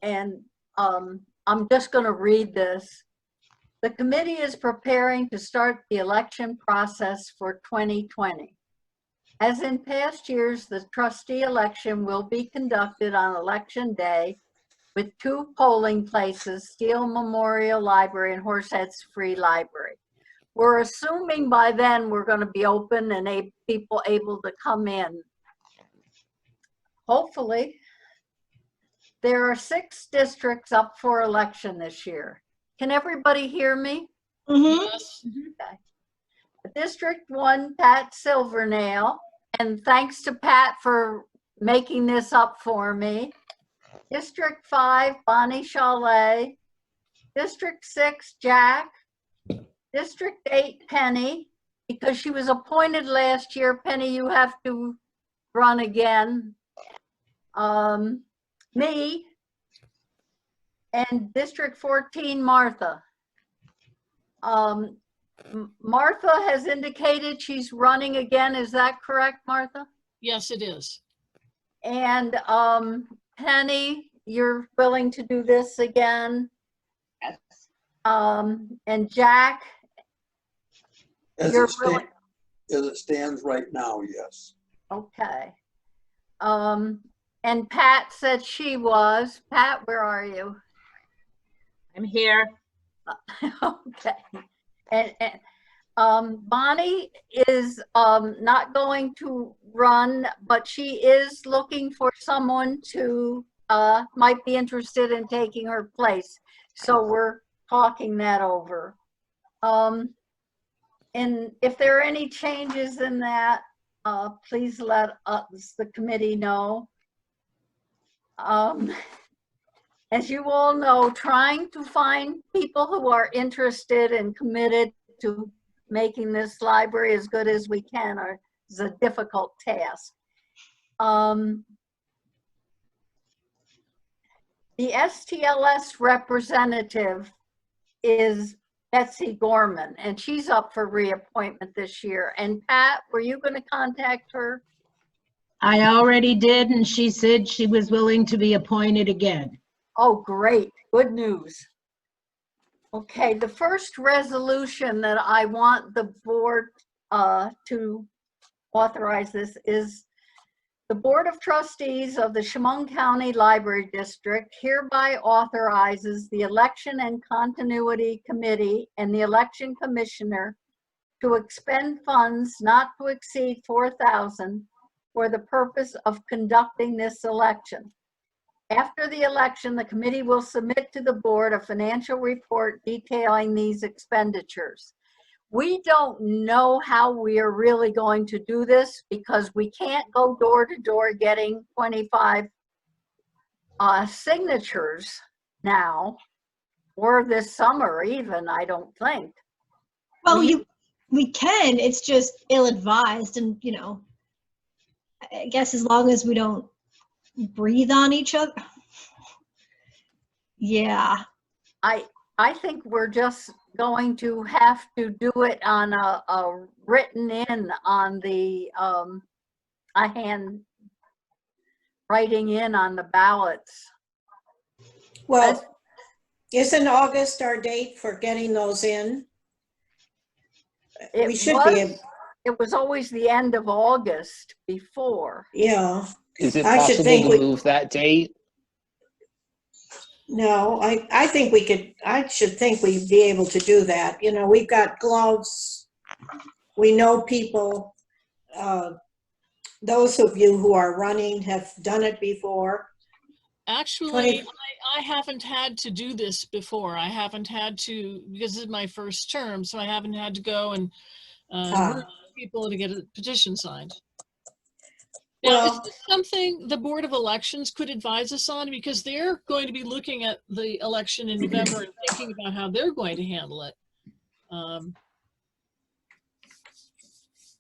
And I'm just going to read this. The committee is preparing to start the election process for 2020. As in past years, the trustee election will be conducted on election day with 2 polling places, Steele Memorial Library and Horseheads Free Library. We're assuming by then we're going to be open and people able to come in. Hopefully. There are 6 districts up for election this year. Can everybody hear me? Mm-hmm. Yes. Okay. District 1, Pat Silvernail, and thanks to Pat for making this up for me. District 5, Bonnie Chalet. District 6, Jack. District 8, Penny, because she was appointed last year. Penny, you have to run again. Me. And District 14, Martha. Martha has indicated she's running again. Is that correct, Martha? Yes, it is. And Penny, you're willing to do this again? Yes. And Jack, As you're it stands right now, yes. okay. And Pat said she was. Pat, where are you? I'm here. Okay. And Bonnie is not going to run, but she is looking for someone to might be interested in taking her place. So we're talking that over. And if there are any changes in that, please let us, the committee, know. As you all know, trying to find people who are interested and committed to making this library as good as we can is a difficult task. The STLS representative is Betsy Gorman, and she's up for reappointment this year. And Pat, were you going to contact her? I already did, and she said she was willing to be appointed again. Oh, great. Good news. Okay, the first resolution that I want the board to authorize this is the Board of Trustees of the Chemung County Library District hereby authorizes the Election and Continuity Committee and the Election Commissioner to expend funds not to exceed $4,000 for the purpose of conducting this election. After the election, the committee will submit to the board a financial report detailing these expenditures. We don't know how we are really going to do this because we can't go door to door getting 25 signatures now, or this summer even, I don't think. Well, we can, it's just ill-advised, and, you know, I guess as long as we don't breathe on each other. Yeah. I think we're just going to have to do it on a written in on the, a hand writing in on the ballots. Well, isn't August our date for getting those in? We should be. It was always the end of August before. Yeah. Is it I should possible think to move that date? No, I think we could, I should think we'd be able to do that. You know, we've got gloves. We know people, those of you who are running have done it before. Actually, I haven't had to do this before. I haven't had to, because this is my first term, so I haven't had to go and work with people to get a petition signed. Now, is this something the Board of Elections could advise us on? Because they're going to be looking at the election in November and thinking about how they're going to handle it.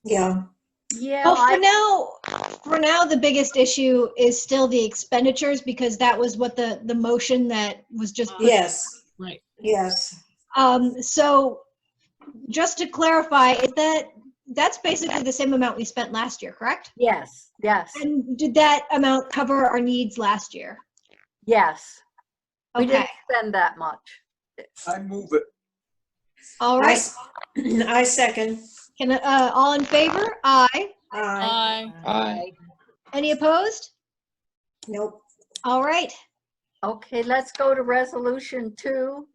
Yeah. Yeah. Well, for now, the biggest issue is still the expenditures, because that was what the motion that was just put. Yes. Right. Yes. So just to clarify, is that's basically the same amount we spent last year, correct? Yes, yes. And did that amount cover our needs last year? Yes. We Okay. didn't spend that much. I move it. All right. I second. Can all in favor? Aye. Aye. Aye. Any opposed? Nope. All right. Okay, let's go to resolution 2.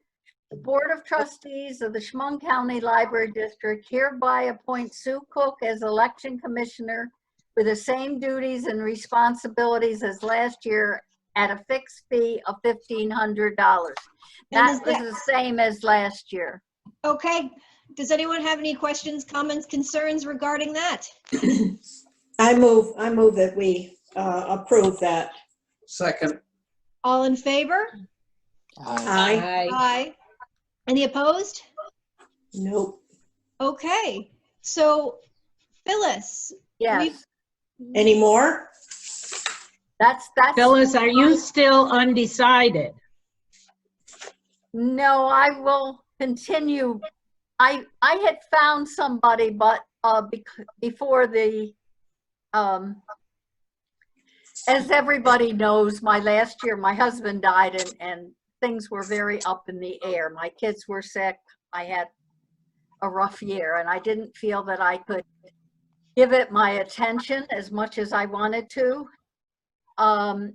The Board of Trustees of the Chemung County Library District hereby appoint Sue Cook as election commissioner with the same duties and responsibilities as last year at a fixed fee of $1,500. That was the same as last year. Okay. Does anyone have any questions, comments, concerns regarding that? I move that we approve that. Second. All in favor? Aye. Aye. Any opposed? Nope. Okay. So, Phyllis. Yes. Any more? That's. Phyllis, are you still undecided? No, I will continue. I had found somebody, but before the, as everybody knows, last year, my husband died and things were very up in the air. My kids were sick. I had a rough year, and I didn't feel that I could give it my attention as much as I wanted to. And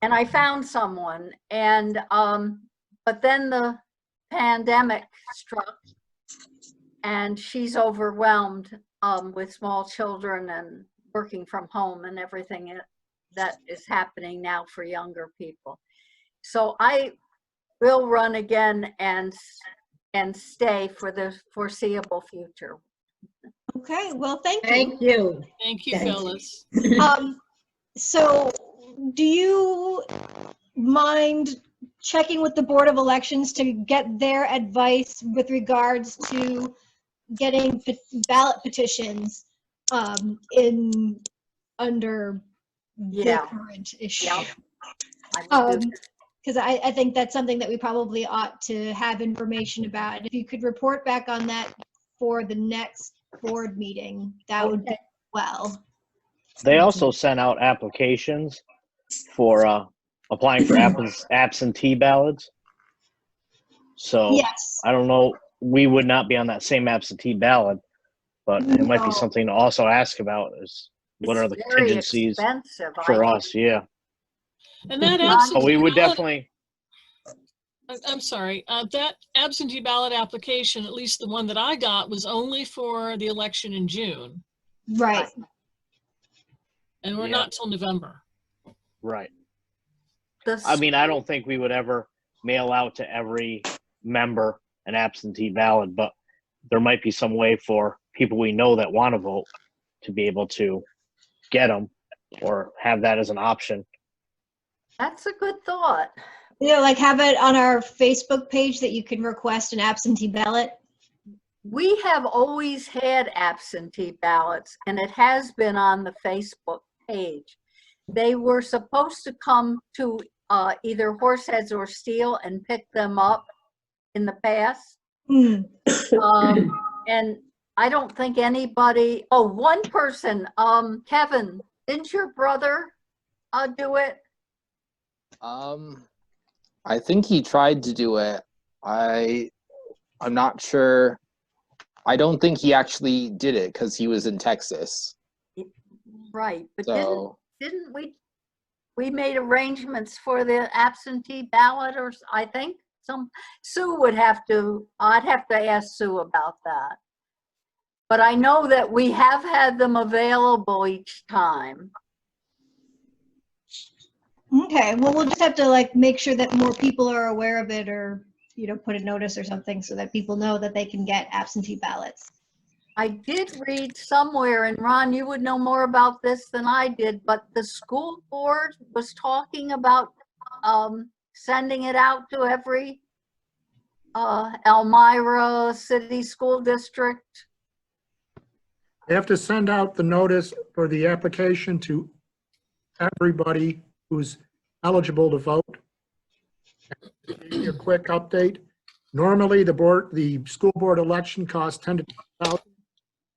I found someone, and but then the pandemic struck, and she's overwhelmed with small children and working from home and everything that is happening now for younger people. So I will run again and stay for the foreseeable future. Okay, well, thank you. Thank you. Thank you, Phyllis. So do you mind checking with the Board of Elections to get their advice with regards to getting ballot petitions under the current issue? Because I think that's something that we probably ought to have information about. If you could report back on that for the next board meeting, that would be well. They also sent out applications for applying for absentee ballots. So yes. I don't know, we would not be on that same absentee ballot, but it might be something to also ask about is what are the contingencies for us? Yeah. And that absentee we would ballot, definitely. I'm sorry, that absentee ballot application, at least the one that I got, was only for the election in June. Right. And we're not till November. Right. I mean, I don't think we would ever mail out to every member an absentee ballot, but there might be some way for people we know that want to vote to be able to get them or have that as an option. That's a good thought. Yeah, like have it on our Facebook page that you can request an absentee ballot. We have always had absentee ballots, and it has been on the Facebook page. they were supposed to come to either Horseheads or Steel and pick them up in the past. And I don't think anybody, oh, one person, Kevin, didn't your brother do it? I think he tried to do it. I'm not sure. I don't think he actually did it because he was in Texas. Right, but So didn't we made arrangements for the absentee ballot, or I think Sue would have to, I'd have to ask Sue about that. But I know that we have had them available each time. Okay, well, we'll just have to like make sure that more people are aware of it, or, you know, put a notice or something so that people know that they can get absentee ballots. I did read somewhere, and Ron, you would know more about this than I did, but the school board was talking about sending it out to every Elmira City School District. They have to send out the notice for the application to everybody who's eligible to vote. To give you a quick update. Normally, the school board election costs $10,000 to $12,000.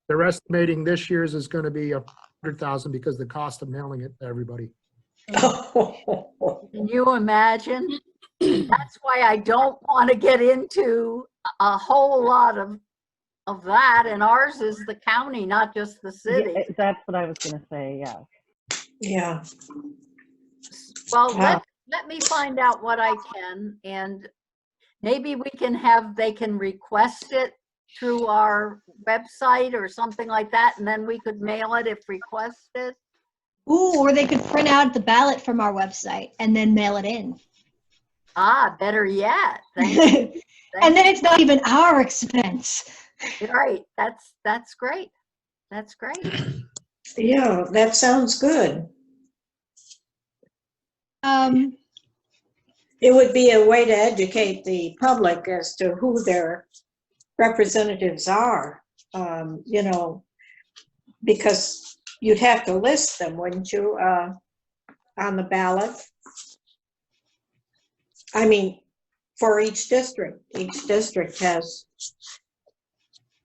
They're estimating this year's is going to be $100,000 because the cost of mailing it to everybody. Can you imagine? That's why I don't want to get into a whole lot of that, and ours is the county, not just the city. Yeah, that's what I was going to say, yeah. Yeah. Well, let me find out what I can, and maybe we can they can request it through our website or something like that, and then we could mail it if requested. Ooh, or they could print out the ballot from our website and then mail it in. Ah, better yet. Thank you. And then it's not even our expense. Right. That's great. That's great. Yeah, that sounds good. It would be a way to educate the public as to who their representatives are, you know, because you'd have to list them, wouldn't you, on the ballot? I mean, for each district has.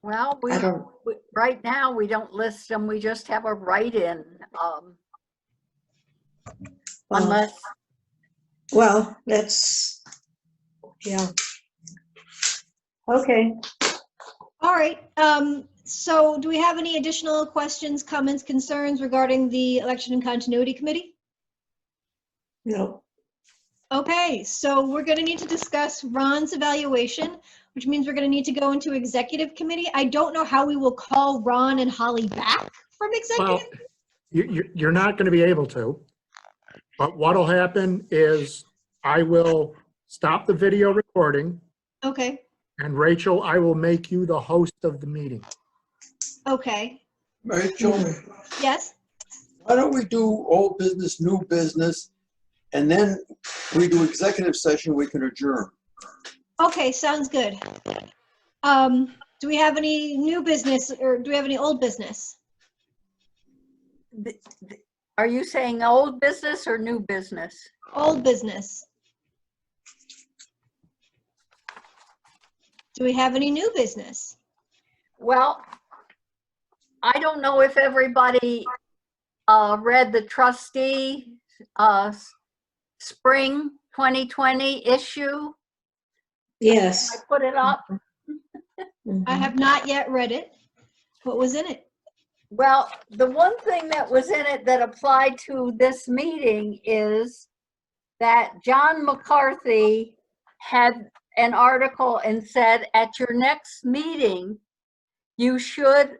Well, right now we don't list them. We just have a write-in, unless. Well, that's, yeah. Okay. All right. So do we have any additional questions, comments, concerns regarding the Election and Continuity Committee? No. Okay, so we're going to need to discuss Ron's evaluation, which means we're going to need to go into executive committee. I don't know how we will call Ron and Holly back from executive. Well, you're not going to be able to. But what'll happen is I will stop the video recording. Okay. And Rachel, I will make you the host of the meeting. Okay. Rachel, Yes? why don't we do old business, new business, and then we do executive session, we can adjourn. Okay, sounds good. Do we have any new business, or do we have any old business? Are you saying old business or new business? Old business. Do we have any new business? Well, I don't know if everybody read the trustee spring 2020 issue. Yes. I put it up. I have not yet read it. What was in it? Well, the one thing that was in it that applied to this meeting is that John McCarthy had an article and said, at your next meeting, you should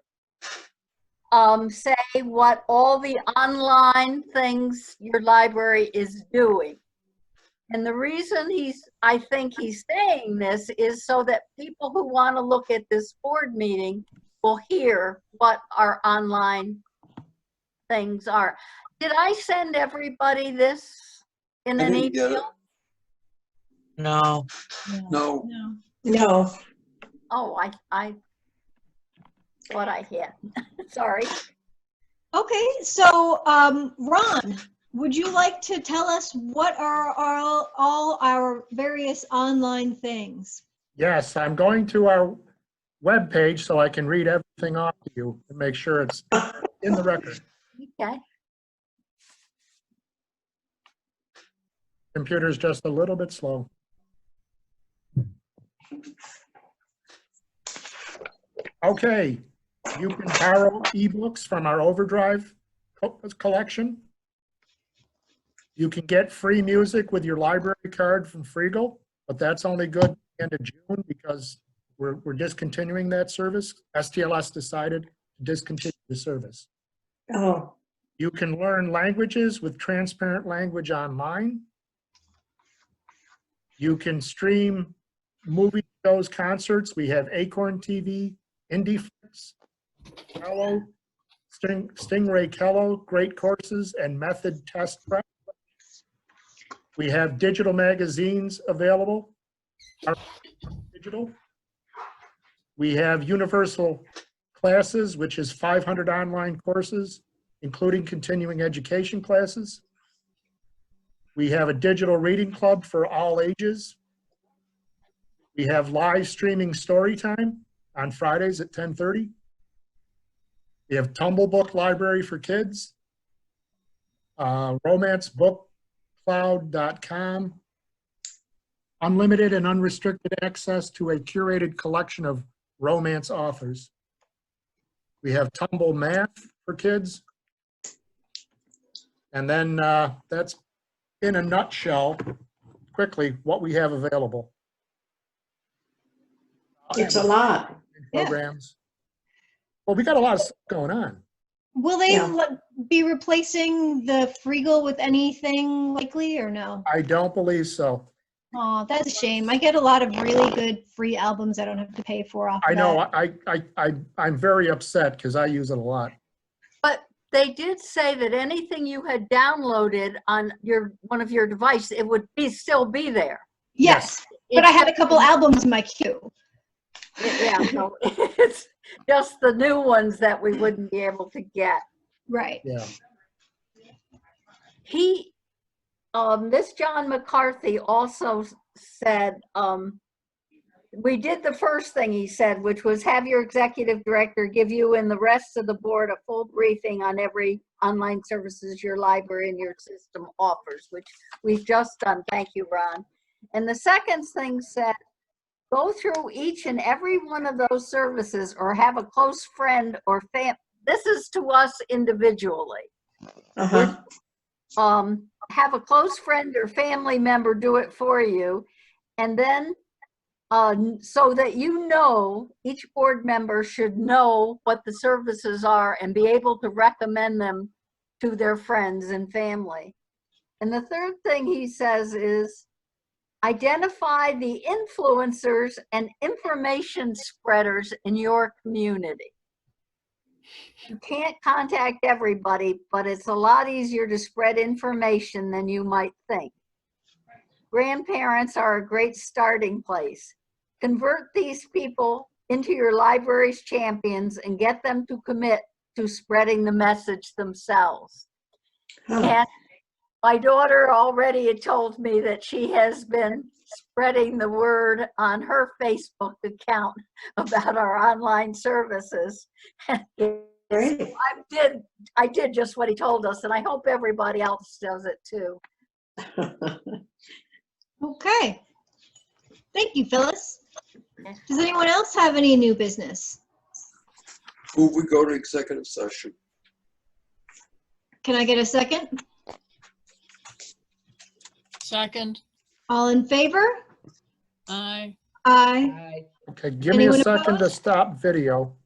say what all the online things your library is doing. And the reason I think he's saying this is so that people who want to look at this board meeting will hear what our online things are. Did I send everybody this in an email? No. No. No. Oh, I thought I had. Sorry. Okay, so Ron, would you like to tell us what are all our various online things? Yes, I'm going to our webpage so I can read everything off to you and make sure it's in the record. Okay. Computer's just a little bit slow. Okay, you can borrow ebooks from our Overdrive collection. You can get free music with your library card from Freegal, but that's only good at the end of June because we're discontinuing that service. STLS decided to discontinue the service. Oh, You can learn languages with Transparent Language Online. You can stream movie shows, concerts. We have Acorn TV, IndieFlix, Kello, Stingray Kello, Great Courses, and Method Test Prep. We have digital magazines available. Digital. We have Universal Classes, which is 500 online courses, including continuing education classes. We have a digital reading club for all ages. We have live streaming story time on Fridays at 10:30. We have Tumblebook Library for Kids, romancebookcloud.com, unlimited and unrestricted access to a curated collection of romance authors. We have Tumble Math for Kids. And then that's in a nutshell, quickly, what we have available. it's a lot. Programs. Well, we got a lot of stuff going on. Will they Yeah. be replacing the Freegal with anything likely or no? I don't believe so. Oh, that's a shame. I get a lot of really good free albums I don't have to pay for off I of know, that. I'm very upset because I use it a lot. But they did say that anything you had downloaded on one of your devices, it would still be there. Yes, but I had a couple albums in my queue. Yeah, no, it's just the new ones that we wouldn't be able to get. Right. Yeah. This John McCarthy also said, we did the first thing he said, which was have your executive director give you and the rest of the board a full briefing on every online services your library and your system offers, which we've just done. Thank you, Ron. And the second thing said, go through each and every one of those services or have a close friend or this is to us individually. Uh-huh. Have a close friend or family member do it for you. And then so that each board member should know what the services are and be able to recommend them to their friends and family. And the third thing he says is identify the influencers and information spreaders in your community. You can't contact everybody, but it's a lot easier to spread information than you might think. Grandparents are a great starting place. Convert these people into your library's champions and get them to commit to spreading the message themselves. And my daughter already had told me that she has been spreading the word on her Facebook account about our online services. Great. I did just what he told us, and I hope everybody else does it too. Okay. Thank you, Phyllis. Does anyone else have any new business? Move we go to executive session. Can I get a second? Second. All in favor? Aye. Aye. Okay, give me a Anyone second to opposed? stop video.